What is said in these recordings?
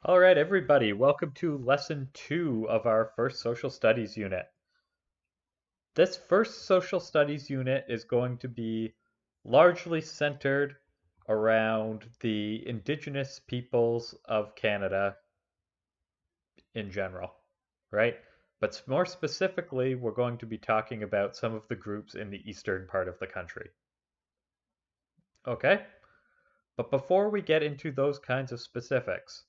All right, everybody, welcome to lesson 2 of our first social studies unit. This first social studies unit is going to be largely centered around the Indigenous peoples of Canada in general, right? But more specifically, we're going to be talking about some of the groups in the eastern part of the country. Okay? But before we get into those kinds of specifics,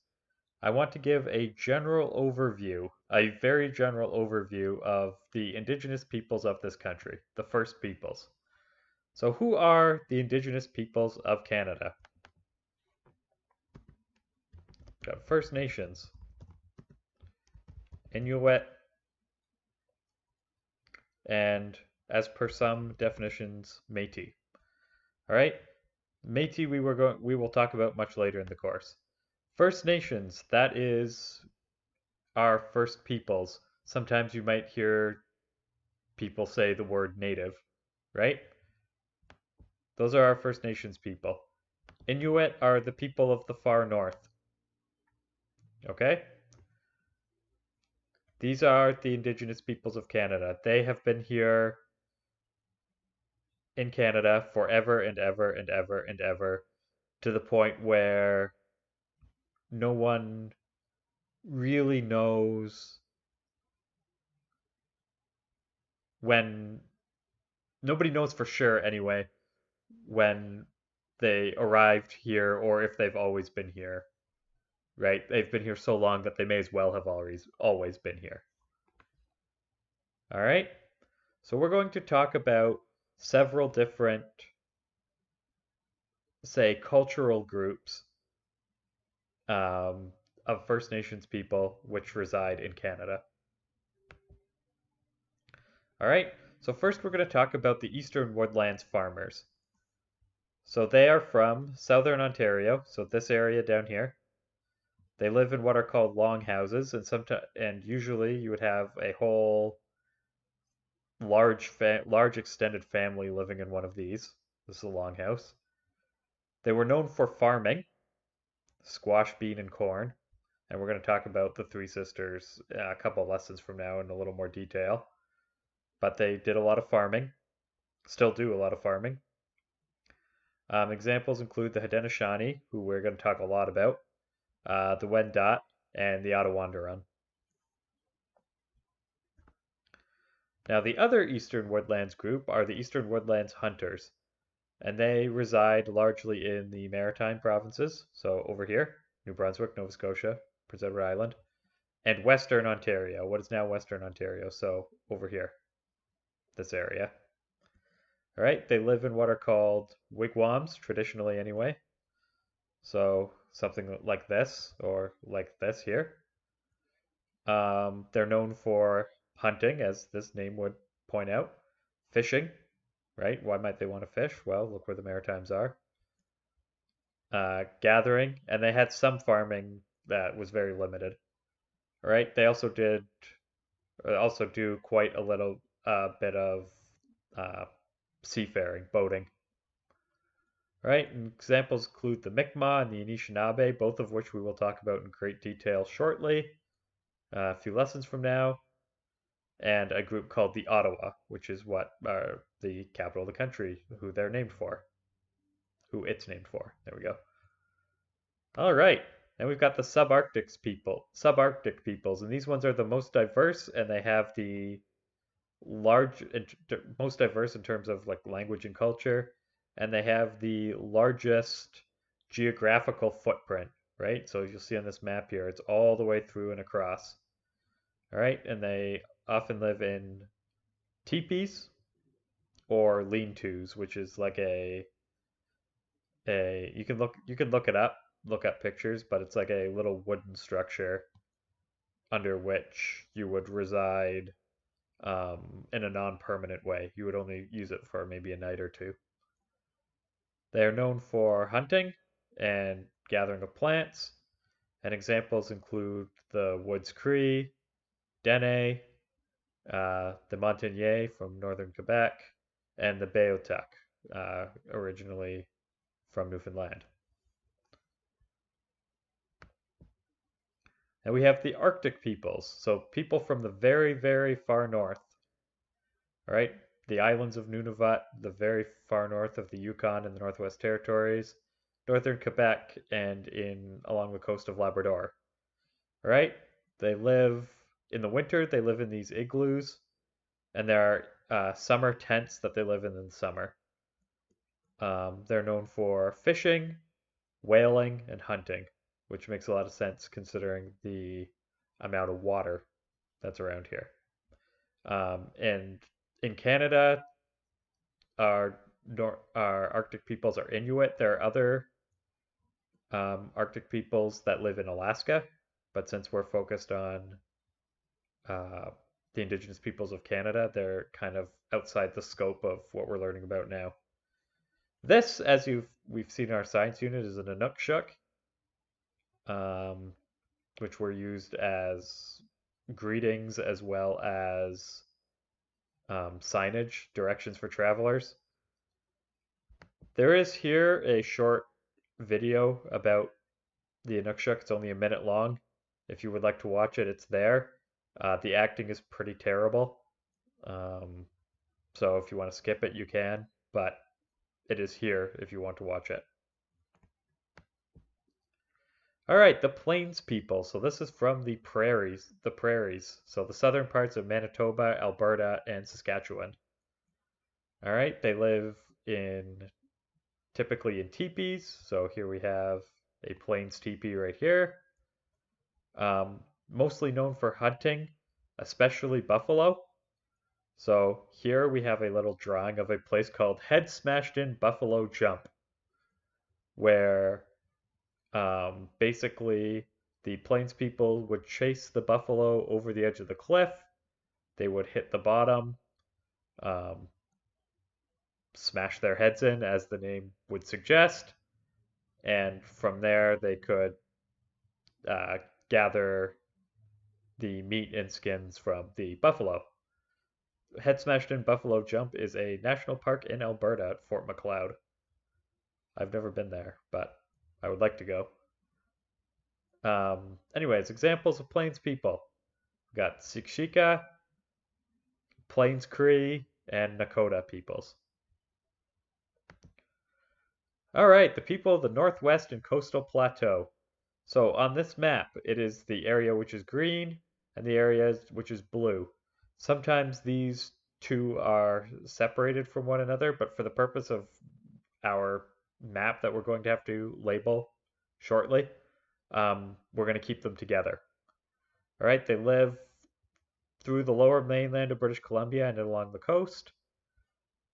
I want to give a general overview, a very general overview of the indigenous peoples of this country, the First Peoples. So, who are the indigenous peoples of Canada? We've got First Nations, Inuit, and as per some definitions, Métis. All right, Métis we will talk about much later in the course. First Nations, that is our first peoples. Sometimes you might hear people say the word native, right? Those are our First Nations people. Inuit are the people of the far north. Okay? These are the Indigenous peoples of Canada. They have been here in Canada forever and ever and ever and ever to the point where no one really knows when, nobody knows for sure anyway, when they arrived here or if they've always been here, right? They've been here so long that they may as well have always been here. All right? So we're going to talk about several different, say, cultural groups um, of First Nations people which reside in Canada. All right, so first we're going to talk about the Eastern Woodlands farmers. So they are from southern Ontario, so this area down here. They live in what are called longhouses, and usually you would have a whole large extended family living in one of these. This is a longhouse. They were known for farming, squash, bean, and corn. And we're going to talk about the Three Sisters a couple lessons from now in a little more detail. But they did a lot of farming, still do a lot of farming. Examples include the Haudenosaunee, who we're going to talk a lot about, the Wendat, and the Ottawandaron. Now, the other Eastern Woodlands group are the Eastern Woodlands Hunters, and they reside largely in the Maritime provinces, so over here, New Brunswick, Nova Scotia, Prince Edward Island, and Western Ontario, what is now Western Ontario, so over here, this area. All right, they live in what are called wigwams, traditionally anyway. So something like this, or like this here. They're known for hunting, as this name would point out, fishing, right? Why might they want to fish? Well, look where the Maritimes are. Gathering, and they had some farming that was very limited. All right, they also do quite a little bit of uh, seafaring, boating. All right, and examples include the Mi'kmaq and the Anishinaabe, both of which we will talk about in great detail shortly, a few lessons from now, and a group called the Ottawa, which is what the capital of the country, who they're named for, who it's named for. There we go. All right, and we've got the subarctic peoples, and these ones are the most diverse, and they have the large, most diverse in terms of like language and culture, and they have the largest geographical footprint, right? So you'll see on this map here, it's all the way through and across. All right, and they often live in teepees or lean-tos, which is like a you can look up pictures, but it's like a little wooden structure under which you would reside in a non-permanent way. You would only use it for maybe a night or two. They are known for hunting and gathering of plants, and examples include the Woods Cree, Dene, the Montagnais from northern Quebec, and the Beothuk, originally from Newfoundland. And we have the Arctic peoples, so people from the very, very far north, right? The islands of Nunavut, the very far north of the Yukon and the Northwest Territories, northern Quebec, and in along the coast of Labrador, right? They live in the winter, they live in these igloos, and there are summer tents that they live in the summer. They're known for fishing, whaling, and hunting, which makes a lot of sense considering the amount of water that's around here. And in Canada, our Arctic peoples are Inuit. There are other Arctic peoples that live in Alaska, but since we're focused on uh, the Indigenous peoples of Canada, they're kind of outside the scope of what we're learning about now. This, as we've seen in our science unit, is an Inukshuk, um, which were used as greetings as well as signage, directions for travelers. There is here a short video about the Inukshuk. It's only a minute long. If you would like to watch it, it's there. The acting is pretty terrible. Um, so if you want to skip it, you can, but it is here if you want to watch it. All right, the Plains people. So this is from the prairies, So the southern parts of Manitoba, Alberta, and Saskatchewan. All right, they live in typically in teepees. So here we have a Plains teepee right here. Mostly known for hunting, especially buffalo. So here we have a little drawing of a place called Head Smashed In Buffalo Jump, where basically the Plains people would chase the buffalo over the edge of the cliff. They would hit the bottom, um, smash their heads in, as the name would suggest, and from there they could gather the meat and skins from the buffalo. Head Smashed In Buffalo Jump is a national park in Alberta at Fort Macleod. I've never been there, but I would like to go. Anyways, examples of Plains people. We've got Siksika, Plains Cree, and Nakota peoples. All right, the people of the Northwest and Coastal Plateau. So on this map, it is the area which is green and the area which is blue. Sometimes these two are separated from one another, but for the purpose of our map that we're going to have to label shortly, we're going to keep them together. All right, they live through the lower mainland of British Columbia and along the coast.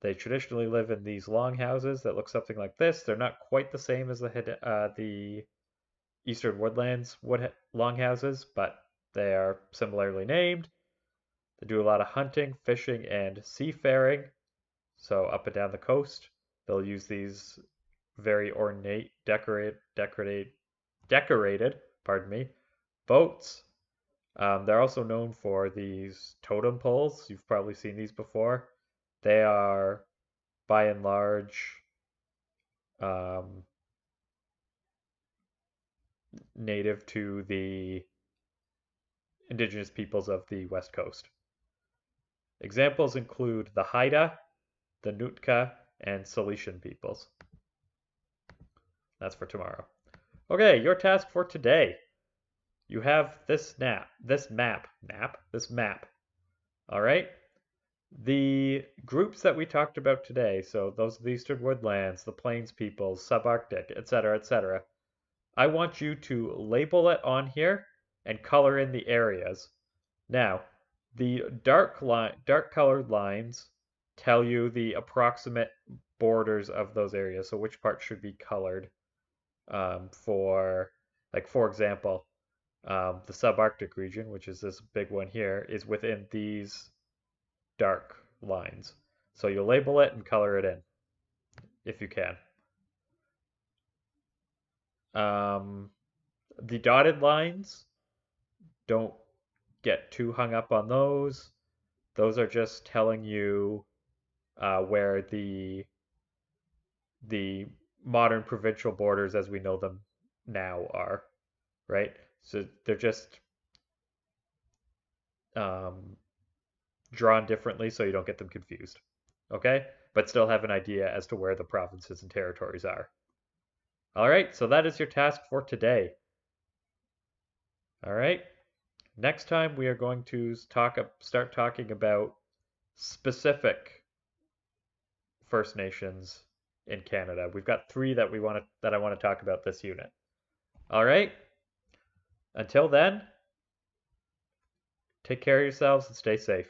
They traditionally live in these long houses that look something like this. They're not quite the same as the Eastern Woodlands longhouses, but they are similarly named. They do a lot of hunting, fishing, and seafaring. So up and down the coast, they'll use these very ornate, decorated, pardon me, boats. They're also known for these totem poles. You've probably seen these before. They are, by and large, um, native to the indigenous peoples of the West Coast. Examples include the Haida, the Nootka, and Silesian peoples. That's for tomorrow. Okay, your task for today. You have this map. All right? The groups that we talked about today, so those are the Eastern Woodlands, the Plains peoples, subarctic, etc., etc. I want you to label it on here and color in the areas. Now, the dark colored lines tell you the approximate borders of those areas, so which part should be colored for example, the subarctic region, which is this big one here, is within these dark lines. So you'll label it and color it in if you can. The dotted lines, don't get too hung up on those. Those are just telling you where the modern provincial borders as we know them now are, right? So they're just um, drawn differently so you don't get them confused. Okay? But still have an idea as to where the provinces and territories are. All right, so that is your task for today. All right. Next time we are going to start talking about specific First Nations in Canada. We've got 3 that I want to talk about this unit. All right. Until then, take care of yourselves and stay safe.